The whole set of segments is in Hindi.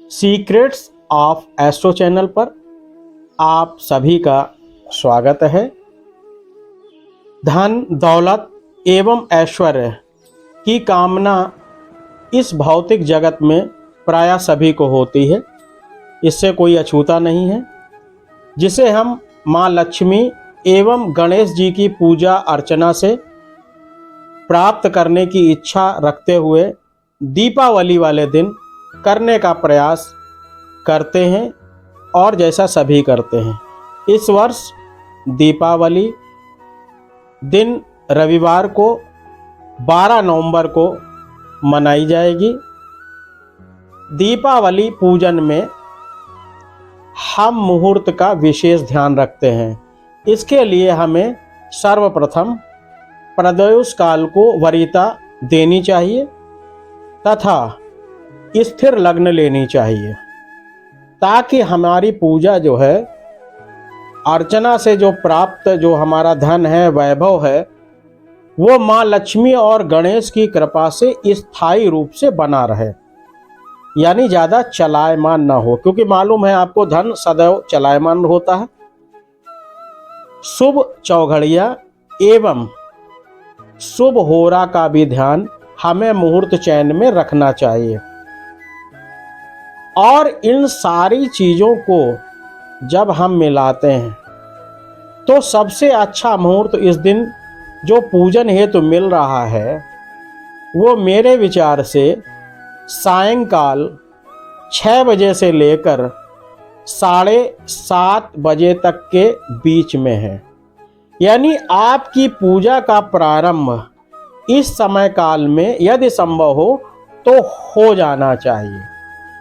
सीक्रेट्स ऑफ एस्ट्रो चैनल पर आप सभी का स्वागत है। धन, दौलत एवं ऐश्वर्य की कामना इस भौतिक जगत में प्रायः सभी को होती है, इससे कोई अछूता नहीं है, जिसे हम माँ लक्ष्मी एवं गणेश जी की पूजा अर्चना से प्राप्त करने की इच्छा रखते हुए दीपावली वाले दिन करने का प्रयास करते हैं और जैसा सभी करते हैं। इस वर्ष दीपावली दिन रविवार को 12 नवंबर को मनाई जाएगी। दीपावली पूजन में हम मुहूर्त का विशेष ध्यान रखते हैं। इसके लिए हमें सर्वप्रथम प्रदोष काल को वरीयता देनी चाहिए तथा स्थिर लग्न लेनी चाहिए, ताकि हमारी पूजा जो है अर्चना से जो प्राप्त जो हमारा धन है, वैभव है, वो माँ लक्ष्मी और गणेश की कृपा से स्थायी रूप से बना रहे, यानी ज़्यादा चलायमान ना हो, क्योंकि मालूम है आपको धन सदैव चलायमान होता है। शुभ चौघड़िया एवं शुभ होरा का भी ध्यान हमें मुहूर्त चयन में रखना चाहिए। और इन सारी चीज़ों को जब हम मिलाते हैं तो सबसे अच्छा मुहूर्त इस दिन जो पूजन हेतु मिल रहा है वो मेरे विचार से सायंकाल 6 बजे से लेकर 7:30 बजे तक के बीच में है। यानी आपकी पूजा का प्रारंभ इस समय काल में यदि संभव हो तो हो जाना चाहिए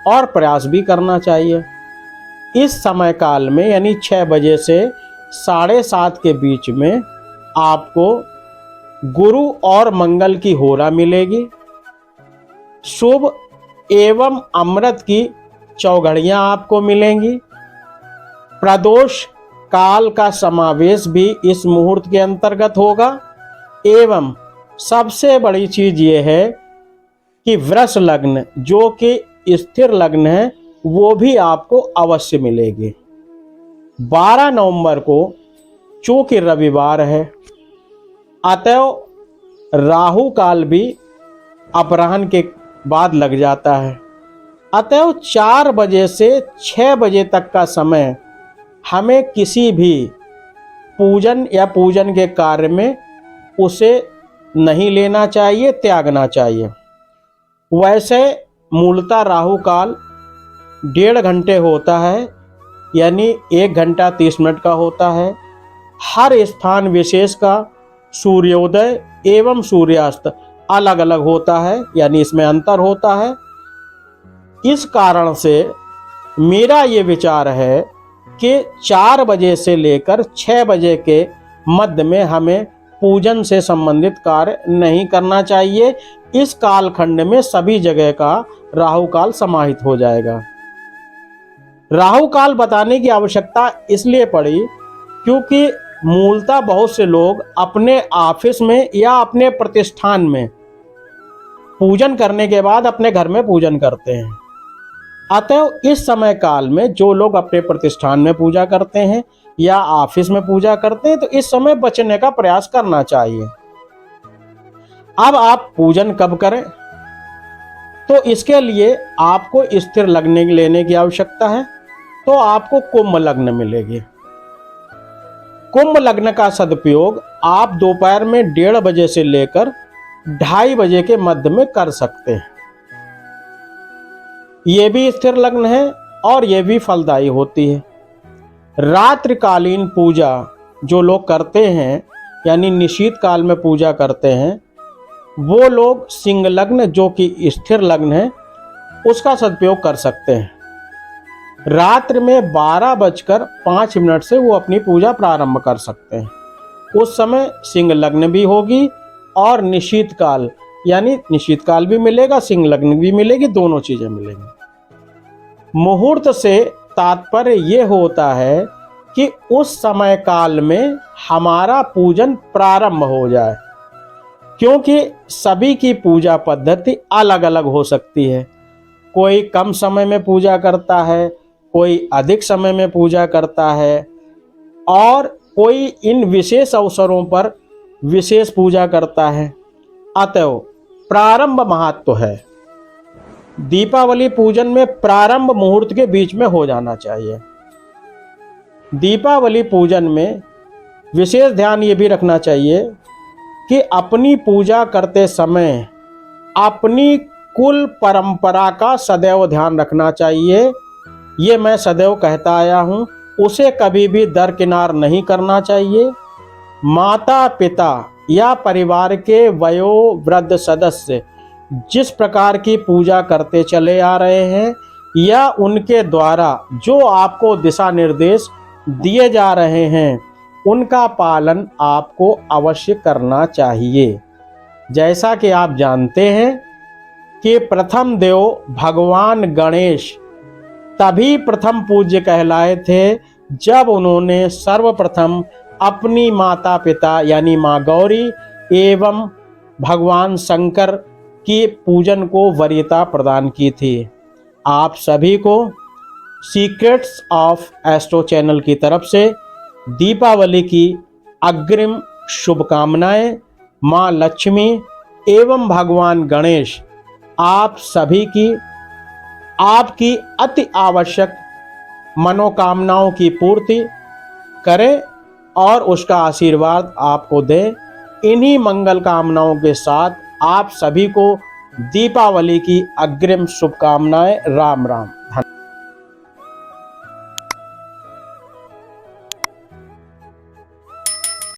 और प्रयास भी करना चाहिए। इस समय काल में यानी 6 बजे से 7:30 के बीच में आपको गुरु और मंगल की होरा मिलेगी। शुभ एवं अमृत की चौघड़ियाँ आपको मिलेंगी। प्रदोष काल का समावेश भी इस मुहूर्त के अंतर्गत होगा। एवं सबसे बड़ी चीज ये है कि वृष लग्न जो कि स्थिर लग्न है वो भी आपको अवश्य मिलेगी। 12 नवंबर को चूंकि रविवार है, अतएव राहु काल भी अपराह्न के बाद लग जाता है। अतएव 4 बजे से 6 बजे तक का समय हमें किसी भी पूजन या पूजन के कार्य में उसे नहीं लेना चाहिए, त्यागना चाहिए। वैसे मूलतः राहु काल 1.5 घंटे होता है, यानी 1 घंटा 30 मिनट का होता है। हर स्थान विशेष का सूर्योदय एवं सूर्यास्त अलग अलग होता है, यानी इसमें अंतर होता है। इस कारण से मेरा ये विचार है कि 4 बजे से लेकर 6 बजे के मध्य में हमें पूजन से संबंधित कार्य नहीं करना चाहिए। इस कालखंड में सभी जगह का राहु काल समाहित हो जाएगा। राहु काल बताने की आवश्यकता इसलिए पड़ी क्योंकि मूलतः बहुत से लोग अपने ऑफिस में या अपने प्रतिष्ठान में पूजन करने के बाद अपने घर में पूजन करते हैं। अतः इस समय काल में जो लोग अपने प्रतिष्ठान में पूजा करते हैं या ऑफिस में पूजा करते हैं तो इस समय बचने का प्रयास करना चाहिए। अब आप पूजन कब करें, तो इसके लिए आपको स्थिर लग्न लेने की आवश्यकता है। तो आपको कुंभ लग्न मिलेगी। कुंभ लग्न का सदुपयोग आप दोपहर में 1:30 बजे से लेकर 2:30 बजे के मध्य में कर सकते हैं। ये भी स्थिर लग्न है और ये भी फलदायी होती है। रात्रिकालीन पूजा जो लोग करते हैं, यानी निशीत काल में पूजा करते हैं, वो लोग सिंह लग्न जो कि स्थिर लग्न है उसका सदुपयोग कर सकते हैं। रात्रि में 12:05 से वो अपनी पूजा प्रारंभ कर सकते हैं। उस समय सिंह लग्न भी होगी और निशीत काल, यानी निशीत काल भी मिलेगा, सिंह लग्न भी मिलेगी, दोनों चीजें मिलेंगी। मुहूर्त से तात्पर्य ये होता है कि उस समय काल में हमारा पूजन प्रारंभ हो जाए, क्योंकि सभी की पूजा पद्धति अलग अलग हो सकती है। कोई कम समय में पूजा करता है, कोई अधिक समय में पूजा करता है, और कोई इन विशेष अवसरों पर विशेष पूजा करता है। अतएव प्रारंभ महत्व है। दीपावली पूजन में प्रारंभ मुहूर्त के बीच में हो जाना चाहिए। दीपावली पूजन में विशेष ध्यान ये भी रखना चाहिए कि अपनी पूजा करते समय अपनी कुल परंपरा का सदैव ध्यान रखना चाहिए। ये मैं सदैव कहता आया हूँ, उसे कभी भी दरकिनार नहीं करना चाहिए। माता पिता या परिवार के वयोवृद्ध सदस्य जिस प्रकार की पूजा करते चले आ रहे हैं या उनके द्वारा जो आपको दिशा निर्देश दिए जा रहे हैं, उनका पालन आपको अवश्य करना चाहिए। जैसा कि आप जानते हैं कि प्रथम देव भगवान गणेश तभी प्रथम पूज्य कहलाए थे जब उन्होंने सर्वप्रथम अपनी माता पिता यानी माँ गौरी एवं भगवान शंकर की पूजन को वरीयता प्रदान की थी। आप सभी को सीक्रेट्स ऑफ एस्ट्रो चैनल की तरफ से दीपावली की अग्रिम शुभकामनाएं। माँ लक्ष्मी एवं भगवान गणेश आप सभी की आपकी अति आवश्यक मनोकामनाओं की पूर्ति करें और उसका आशीर्वाद आपको दें। इन्हीं मंगल कामनाओं के साथ आप सभी को दीपावली की अग्रिम शुभकामनाएं। राम राम।